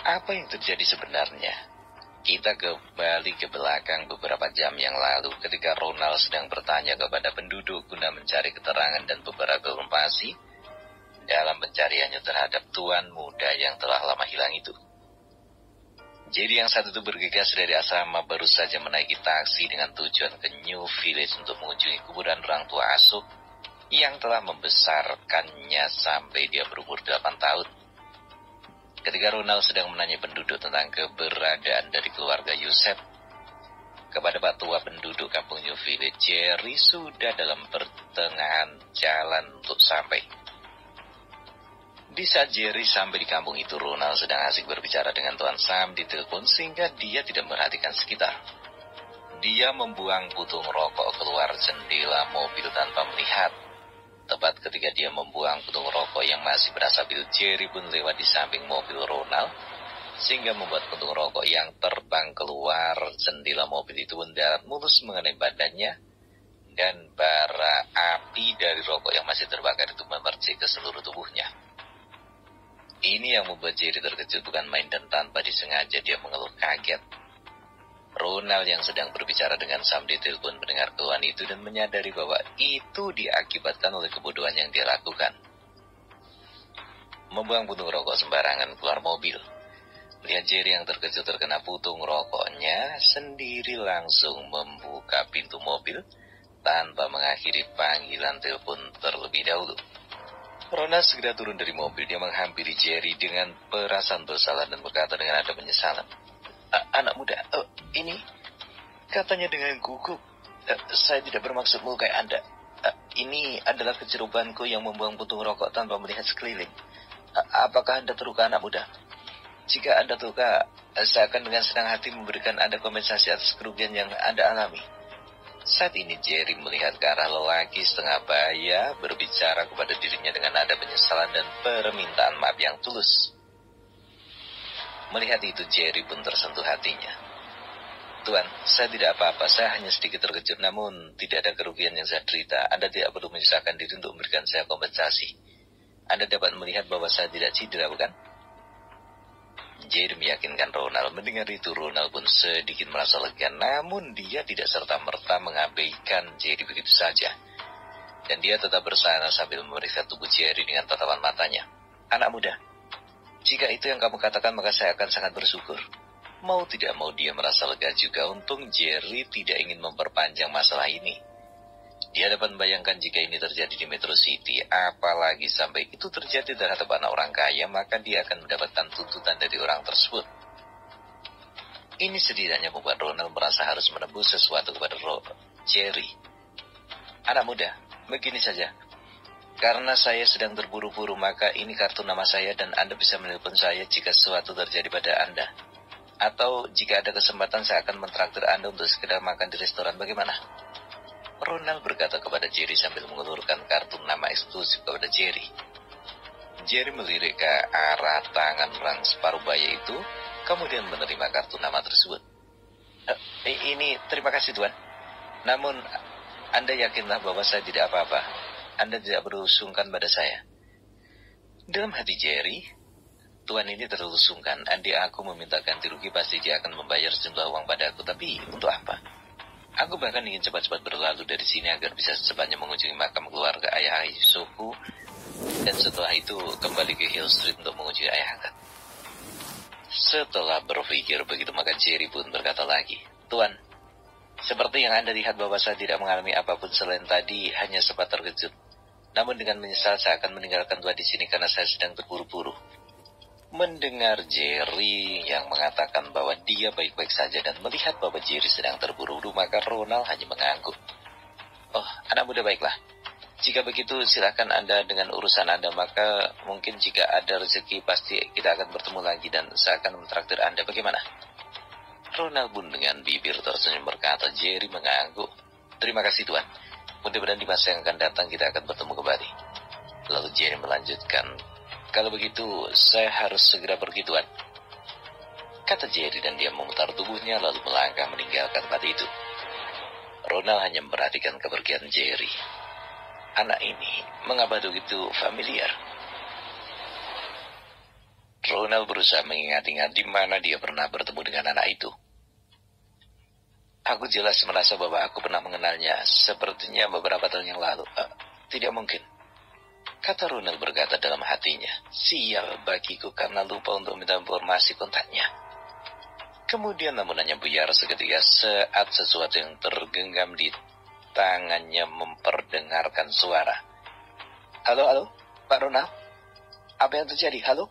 Apa yang terjadi sebenarnya? Kita kembali ke belakang beberapa jam yang lalu ketika Ronald sedang bertanya kepada penduduk guna mencari keterangan dan beberapa informasi dalam pencariannya terhadap tuan muda yang telah lama hilang itu. Jadi yang satu itu bergegas dari asrama baru saja menaiki taksi dengan tujuan ke New Village untuk mengunjungi kuburan orang tua asuh yang telah membesarkannya sampai dia berumur 8 tahun. Ketika Ronald sedang menanya penduduk tentang keberadaan dari keluarga Yusef, kepada Pak Tua penduduk kampung New Village, Jerry sudah dalam pertengahan jalan untuk sampai. Di saat Jerry sampai di kampung itu, Ronald sedang asik berbicara dengan Tuan Sam di telepon sehingga dia tidak memperhatikan sekitar. Dia membuang putung rokok keluar jendela mobil tanpa melihat. Tepat ketika dia membuang putung rokok yang masih berasap itu, Jerry pun lewat di samping mobil Ronald, sehingga membuat putung rokok yang terbang keluar jendela mobil itu mendarat mulus mengenai badannya, dan bara api dari rokok yang masih terbakar itu memercik ke seluruh tubuhnya. Ini yang membuat Jerry terkejut bukan main dan tanpa disengaja dia mengeluh kaget. Ronald yang sedang berbicara dengan Sam di telepon mendengar keluhan itu dan menyadari bahwa itu diakibatkan oleh kebodohan yang dia lakukan. Membuang putung rokok sembarangan keluar mobil. Melihat Jerry yang terkejut terkena putung rokoknya, sendiri langsung membuka pintu mobil tanpa mengakhiri panggilan telepon terlebih dahulu. Ronald segera turun dari mobil. Dia menghampiri Jerry dengan perasaan bersalah dan berkata dengan nada penyesalan, "Anak muda, ini katanya dengan gugup. Saya tidak bermaksud melukai Anda. Ini adalah kecerobohanku yang membuang putung rokok tanpa melihat sekeliling. Apakah Anda terluka, anak muda? Jika Anda terluka, saya akan dengan senang hati memberikan Anda kompensasi atas kerugian yang Anda alami." Saat ini Jerry melihat ke arah lelaki setengah baya berbicara kepada dirinya dengan nada penyesalan dan permintaan maaf yang tulus. Melihat itu Jerry pun tersentuh hatinya. "Tuan, saya tidak apa-apa, saya hanya sedikit terkejut, namun tidak ada kerugian yang saya derita. Anda tidak perlu menyusahkan diri untuk memberikan saya kompensasi. Anda dapat melihat bahwa saya tidak cedera, bukan?" Jerry meyakinkan Ronald. Mendengar itu Ronald pun sedikit merasa lega, namun dia tidak serta-merta mengabaikan Jerry begitu saja. Dan dia tetap bersana sambil memeriksa tubuh Jerry dengan tatapan matanya. "Anak muda, jika itu yang kamu katakan maka saya akan sangat bersyukur." Mau tidak mau dia merasa lega juga. Untung Jerry tidak ingin memperpanjang masalah ini. Dia dapat membayangkan jika ini terjadi di Metro City, apalagi sampai itu terjadi terhadap anak orang kaya, maka dia akan mendapatkan tuntutan dari orang tersebut. Ini setidaknya membuat Ronald merasa harus menebus sesuatu kepada Jerry. "Anak muda, begini saja. Karena saya sedang terburu-buru, maka ini kartu nama saya dan Anda bisa menelpon saya jika sesuatu terjadi pada Anda. Atau jika ada kesempatan saya akan mentraktir Anda untuk sekedar makan di restoran, bagaimana?" Ronald berkata kepada Jerry sambil mengulurkan kartu nama eksklusif kepada Jerry. Jerry melirik ke arah tangan orang separuh baya itu, kemudian menerima kartu nama tersebut. Ini terima kasih Tuan. Namun, Anda yakinlah bahwa saya tidak apa-apa. Anda tidak perlu sungkan pada saya." Dalam hati Jerry, "Tuan ini terlalu sungkan. Andai aku meminta ganti rugi, pasti dia akan membayar sejumlah uang padaku. Tapi untuk apa? Aku bahkan ingin cepat-cepat berlalu dari sini agar bisa secepatnya mengunjungi makam keluarga ayah Yusufu, dan setelah itu kembali ke Hill Street untuk mengunjungi ayah angkat." Setelah berpikir begitu, maka Jerry pun berkata lagi, "Tuan, seperti yang Anda lihat bahwa saya tidak mengalami apapun selain tadi hanya sempat terkejut. Namun dengan menyesal saya akan meninggalkan Tuan di sini karena saya sedang terburu-buru." Mendengar Jerry yang mengatakan bahwa dia baik-baik saja dan melihat bahwa Jerry sedang terburu-buru, maka Ronald hanya mengangguk. "Oh, anak muda, baiklah. Jika begitu silakan Anda dengan urusan Anda, maka mungkin jika ada rezeki pasti kita akan bertemu lagi dan saya akan mentraktir Anda, bagaimana?" Ronald pun dengan bibir tersenyum berkata. Jerry mengangguk. "Terima kasih Tuan. Mudah-mudahan di masa yang akan datang kita akan bertemu kembali." Lalu Jerry melanjutkan, "Kalau begitu, saya harus segera pergi, Tuan," kata Jerry, dan dia memutar tubuhnya lalu melangkah meninggalkan tempat itu. Ronald hanya memperhatikan kepergian Jerry. Anak ini mengapa begitu familiar? Ronald berusaha mengingat-ingat di mana dia pernah bertemu dengan anak itu. Aku jelas merasa bahwa aku pernah mengenalnya, sepertinya beberapa tahun yang lalu. Tidak mungkin, kata Ronald berkata dalam hatinya. Sial bagiku karena lupa untuk minta informasi kontaknya. Kemudian lamunannya buyar seketika saat sesuatu yang tergenggam di tangannya memperdengarkan suara. Halo, Pak Ronald? Apa yang terjadi? Halo?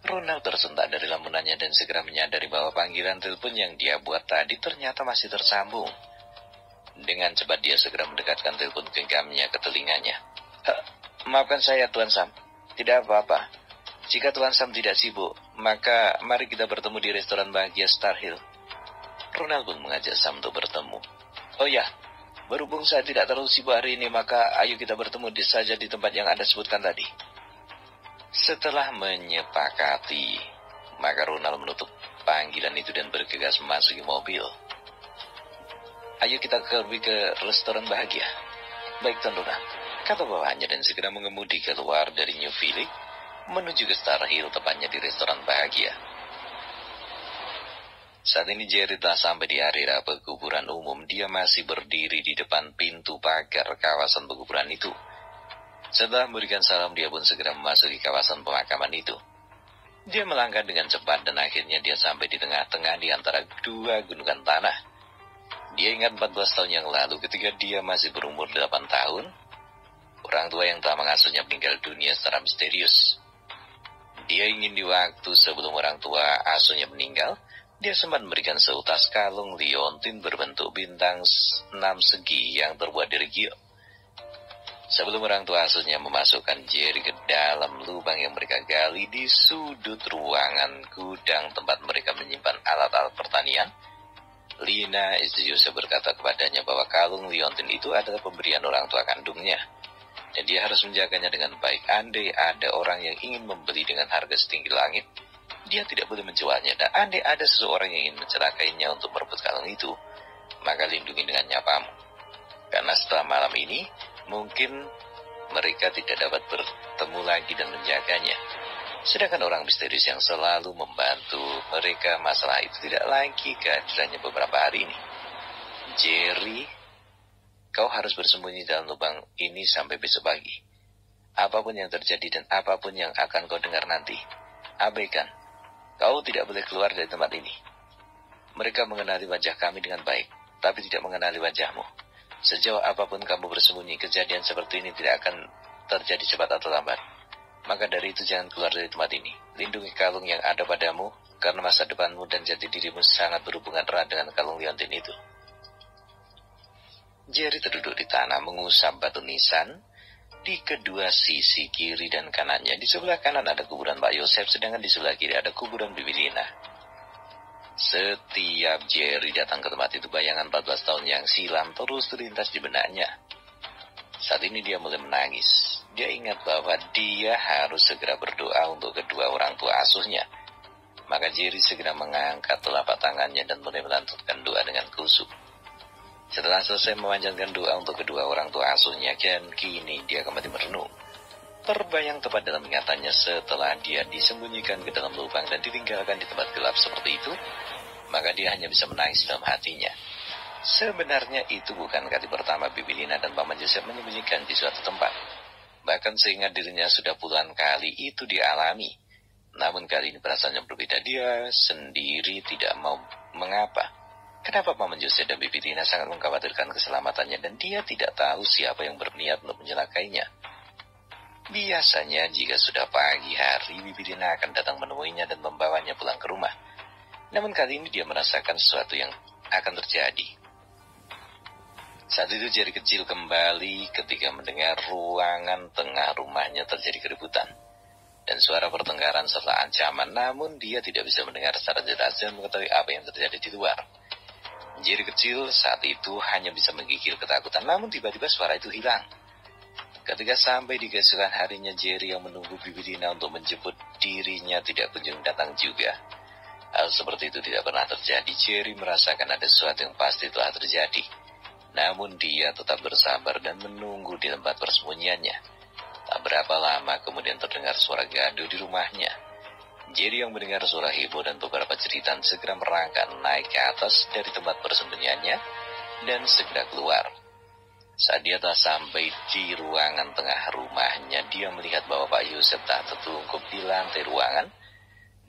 Ronald tersentak dari lamunannya dan segera menyadari bahwa panggilan telepon yang dia buat tadi ternyata masih tersambung. Dengan cepat dia segera mendekatkan telepon genggamnya ke telinganya. Maafkan saya, Tuan Sam. Tidak apa-apa. Jika Tuan Sam tidak sibuk, maka mari kita bertemu di restoran bahagia Star Hill. Ronald pun mengajak Sam untuk bertemu. Oh ya, berhubung saya tidak terlalu sibuk hari ini, maka ayo kita bertemu saja di tempat yang Anda sebutkan tadi. Setelah menyepakati, maka Ronald menutup panggilan itu dan bergegas memasuki mobil. Ayo kita pergi ke restoran bahagia. Baik, Tuan Ronald, kata bawahannya dan segera mengemudi keluar dari New Village menuju ke Star Hill, tepatnya di restoran bahagia. Saat ini Jerry telah sampai di area pekuburan umum. Dia masih berdiri di depan pintu pagar kawasan pekuburan itu. Setelah memberikan salam, dia pun segera memasuki kawasan pemakaman itu. Dia melangkah dengan cepat dan akhirnya dia sampai di tengah-tengah di antara dua gunungan tanah. Dia ingat 14 tahun yang lalu ketika dia masih berumur 8 tahun, orang tua yang telah mengasuhnya meninggal dunia secara misterius. Dia ingin di waktu sebelum orang tua asuhnya meninggal, dia sempat memberikan seutas kalung liontin berbentuk bintang 6 segi yang terbuat dari giok. Sebelum orang tua asuhnya memasukkan Jerry ke dalam lubang yang mereka gali di sudut ruangan gudang tempat mereka menyimpan alat-alat pertanian, Lina, istri Yosef, berkata kepadanya bahwa kalung liontin itu adalah pemberian orang tua kandungnya, dan dia harus menjaganya dengan baik. Andai ada orang yang ingin membeli dengan harga setinggi langit, dia tidak boleh menjualnya, dan andai ada seseorang yang ingin mencelakainya untuk merebut kalung itu, maka lindungi dengan nyapamu. Karena setelah malam ini, mungkin mereka tidak dapat bertemu lagi dan menjaganya. Sedangkan orang misterius yang selalu membantu mereka masalah itu tidak lagi kehadirannya beberapa hari ini. Jerry, kau harus bersembunyi dalam lubang ini sampai besok pagi. Apapun yang terjadi dan apapun yang akan kau dengar nanti, abaikan. Kau tidak boleh keluar dari tempat ini. Mereka mengenali wajah kami dengan baik, tapi tidak mengenali wajahmu. Sejauh apapun kamu bersembunyi, kejadian seperti ini tidak akan terjadi cepat atau lambat. Maka dari itu jangan keluar dari tempat ini. Lindungi kalung yang ada padamu, karena masa depanmu dan jati dirimu sangat berhubungan erat dengan kalung liontin itu. Jerry terduduk di tanah mengusap batu nisan di kedua sisi kiri dan kanannya. Di sebelah kanan ada kuburan Pak Yosef, sedangkan di sebelah kiri ada kuburan Bibi Lina. Setiap Jerry datang ke tempat itu, bayangan 14 tahun yang silam terus terlintas di benaknya. Saat ini dia mulai menangis. Dia ingat bahwa dia harus segera berdoa untuk kedua orang tua asuhnya. Maka Jerry segera mengangkat telapak tangannya dan mulai melantunkan doa dengan khusyuk. Setelah selesai memanjatkan doa untuk kedua orang tua asuhnya, dan kini dia kembali merenung. Terbayang tepat dalam ingatannya setelah dia disembunyikan ke dalam lubang dan ditinggalkan di tempat gelap seperti itu, maka dia hanya bisa menangis dalam hatinya. Sebenarnya itu bukan kali pertama Bibi Lina dan Paman Joseph menyembunyikan di suatu tempat. Bahkan seingat dirinya sudah puluhan kali itu dialami. Namun kali ini perasaannya berbeda. Dia sendiri tidak mau mengapa. Kenapa Paman Joseph dan Bibi Lina sangat mengkhawatirkan keselamatannya dan dia tidak tahu siapa yang berniat untuk mencelakainya. Biasanya jika sudah pagi hari, Bibi Lina akan datang menemuinya dan membawanya pulang ke rumah. Namun kali ini dia merasakan sesuatu yang akan terjadi. Saat itu Jerry kecil kembali ketika mendengar ruangan tengah rumahnya terjadi keributan dan suara pertengkaran serta ancaman, namun dia tidak bisa mendengar secara jelas dan mengetahui apa yang terjadi di luar. Jerry kecil saat itu hanya bisa menggigil ketakutan, namun tiba-tiba suara itu hilang. Ketika sampai di keesokan harinya, Jerry yang menunggu Bibi Lina untuk menjemput dirinya tidak kunjung datang juga. Hal seperti itu tidak pernah terjadi. Jerry merasakan ada sesuatu yang pasti telah terjadi. Namun dia tetap bersabar dan menunggu di tempat persembunyiannya. Tak berapa lama kemudian terdengar suara gaduh di rumahnya. Jerry yang mendengar suara heboh dan beberapa jeritan segera merangkak naik ke atas dari tempat persembunyiannya dan segera keluar. Saat dia telah sampai di ruangan tengah rumahnya, dia melihat bahwa Pak Yusef tak tertungkup di lantai ruangan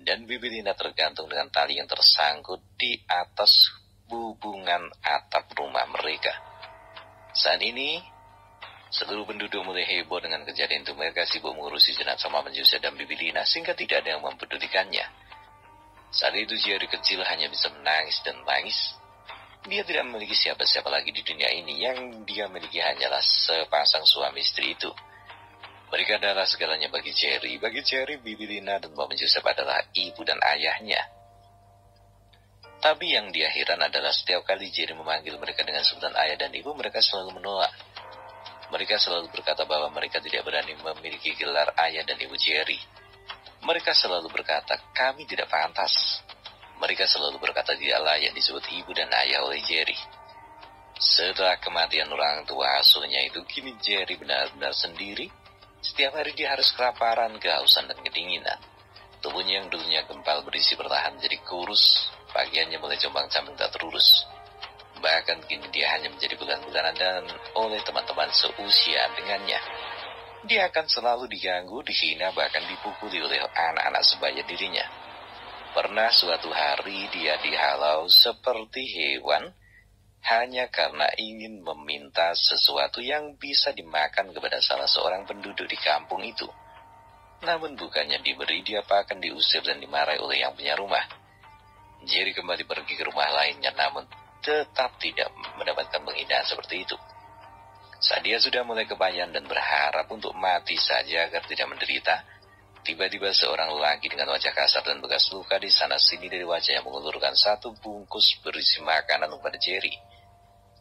dan Bibi Lina tergantung dengan tali yang tersangkut di atas hubungan atap rumah mereka. Saat ini, seluruh penduduk mulai heboh dengan kejadian itu. Mereka sibuk mengurusi jenazah Mama Yusef dan Bibi Lina sehingga tidak ada yang mempedulikannya. Saat itu Jerry kecil hanya bisa menangis dan menangis. Dia tidak memiliki siapa-siapa lagi di dunia ini. Yang dia miliki hanyalah sepasang suami istri itu. Mereka adalah segalanya bagi Jerry. Bagi Jerry, Bibi Lina dan Mama Yusef adalah ibu dan ayahnya. Tapi yang dia heran adalah setiap kali Jerry memanggil mereka dengan sebutan ayah dan ibu, mereka selalu menolak. Mereka selalu berkata bahwa mereka tidak berani memiliki gelar ayah dan ibu Jerry. Mereka selalu berkata, kami tidak pantas. Mereka selalu berkata tidak layak disebut ibu dan ayah oleh Jerry. Setelah kematian orang tua asuhnya itu, kini Jerry benar-benar sendiri. Setiap hari dia harus kelaparan, kehausan, dan kedinginan. Tubuhnya yang dulunya gempal berisi bertahan jadi kurus. Pakaiannya mulai jombang-cambing tak terurus. Bahkan kini dia hanya menjadi bulan-bulanan dan oleh teman-teman seusia dengannya. Dia akan selalu diganggu, dihina, bahkan dipukuli oleh anak-anak sebaya dirinya. Pernah suatu hari dia dihalau seperti hewan hanya karena ingin meminta sesuatu yang bisa dimakan kepada salah seorang penduduk di kampung itu. Namun bukannya diberi, dia bahkan diusir dan dimarahi oleh yang punya rumah. Jerry kembali pergi ke rumah lainnya, namun tetap tidak mendapatkan penghinaan seperti itu. Saat dia sudah mulai kepayahan dan berharap untuk mati saja agar tidak menderita, tiba-tiba seorang lelaki dengan wajah kasar dan bekas luka di sana-sini dari wajahnya mengulurkan satu bungkus berisi makanan kepada Jerry.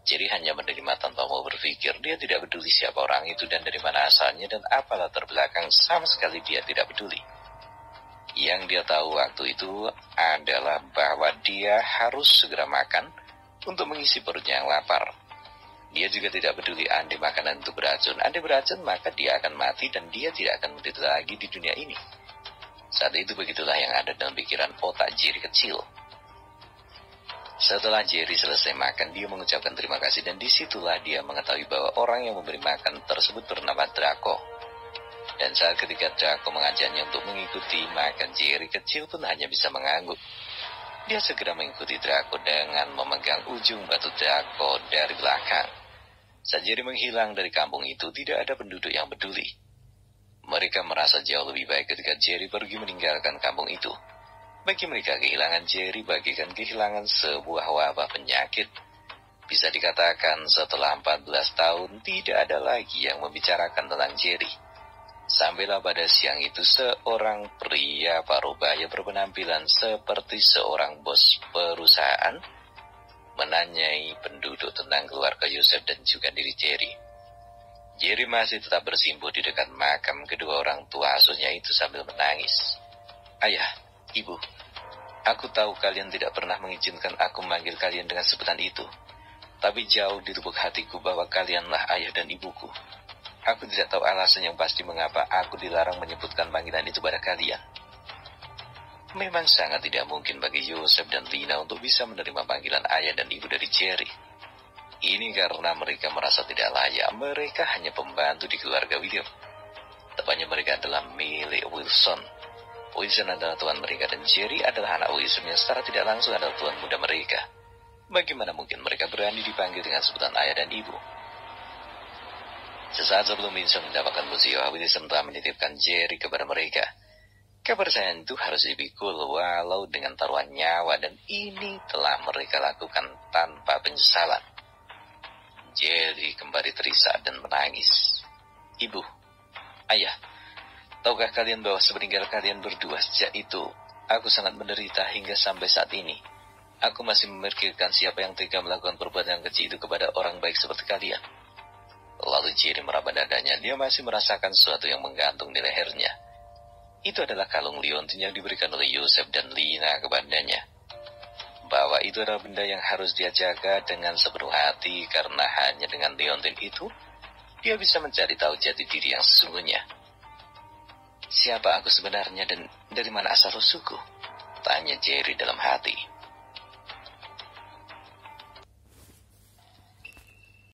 Jerry hanya menerima tanpa mau berpikir. Dia tidak peduli siapa orang itu dan dari mana asalnya dan apa latar belakang, sama sekali dia tidak peduli. Yang dia tahu waktu itu adalah bahwa dia harus segera makan untuk mengisi perutnya yang lapar. Dia juga tidak peduli andai makanan itu beracun. Andai beracun, maka dia akan mati dan dia tidak akan menderita lagi di dunia ini. Saat itu begitulah yang ada dalam pikiran otak Jerry kecil. Setelah Jerry selesai makan, dia mengucapkan terima kasih dan disitulah dia mengetahui bahwa orang yang memberi makan tersebut bernama Draco. Dan saat ketika Draco mengajaknya untuk mengikuti makan, Jerry kecil pun hanya bisa mengangguk. Dia segera mengikuti Draco dengan memegang ujung batu Draco dari belakang. Saat Jerry menghilang dari kampung itu, tidak ada penduduk yang peduli. Mereka merasa jauh lebih baik ketika Jerry pergi meninggalkan kampung itu. Bagi mereka, kehilangan Jerry bagikan kehilangan sebuah wabah penyakit. Bisa dikatakan setelah 14 tahun, tidak ada lagi yang membicarakan tentang Jerry. Sampailah pada siang itu, seorang pria parubaya berpenampilan seperti seorang bos perusahaan menanyai penduduk tentang keluarga Yusef dan juga diri Jerry. Jerry masih tetap bersimpuh di dekat makam kedua orang tua asuhnya itu sambil menangis. Ayah, ibu, aku tahu kalian tidak pernah mengizinkan aku memanggil kalian dengan sebutan itu. Tapi jauh di lubuk hatiku bahwa kalianlah ayah dan ibuku. Aku tidak tahu alasan yang pasti mengapa aku dilarang menyebutkan panggilan itu pada kalian. Memang sangat tidak mungkin bagi Yusef dan Lina untuk bisa menerima panggilan ayah dan ibu dari Jerry. Ini karena mereka merasa tidak layak. Mereka hanya pembantu di keluarga William. Tepatnya mereka adalah milik Wilson. Wilson adalah tuan mereka dan Jerry adalah anak Wilson yang secara tidak langsung adalah tuan muda mereka. Bagaimana mungkin mereka berani dipanggil dengan sebutan ayah dan ibu? Sesaat sebelum Wilson mendapatkan musibah, Wilson telah menitipkan Jerry kepada mereka. Kepercayaan itu harus dipikul walau dengan taruhan nyawa, dan ini telah mereka lakukan tanpa penyesalan. Jerry kembali terisak dan menangis. Ibu, ayah, tahukah kalian bahwa sepeninggal kalian berdua sejak itu, aku sangat menderita hingga sampai saat ini. Aku masih memikirkan siapa yang tega melakukan perbuatan keji itu kepada orang baik seperti kalian. Lalu Jerry meraba dadanya, dia masih merasakan sesuatu yang menggantung di lehernya. Itu adalah kalung liontin yang diberikan oleh Yusef dan Lina kepadanya. Bahwa itu adalah benda yang harus dia jaga dengan sepenuh hati, karena hanya dengan liontin itu, dia bisa mencari tahu jati diri yang sesungguhnya. Siapa aku sebenarnya dan dari mana asal-usulku? Tanya Jerry dalam hati.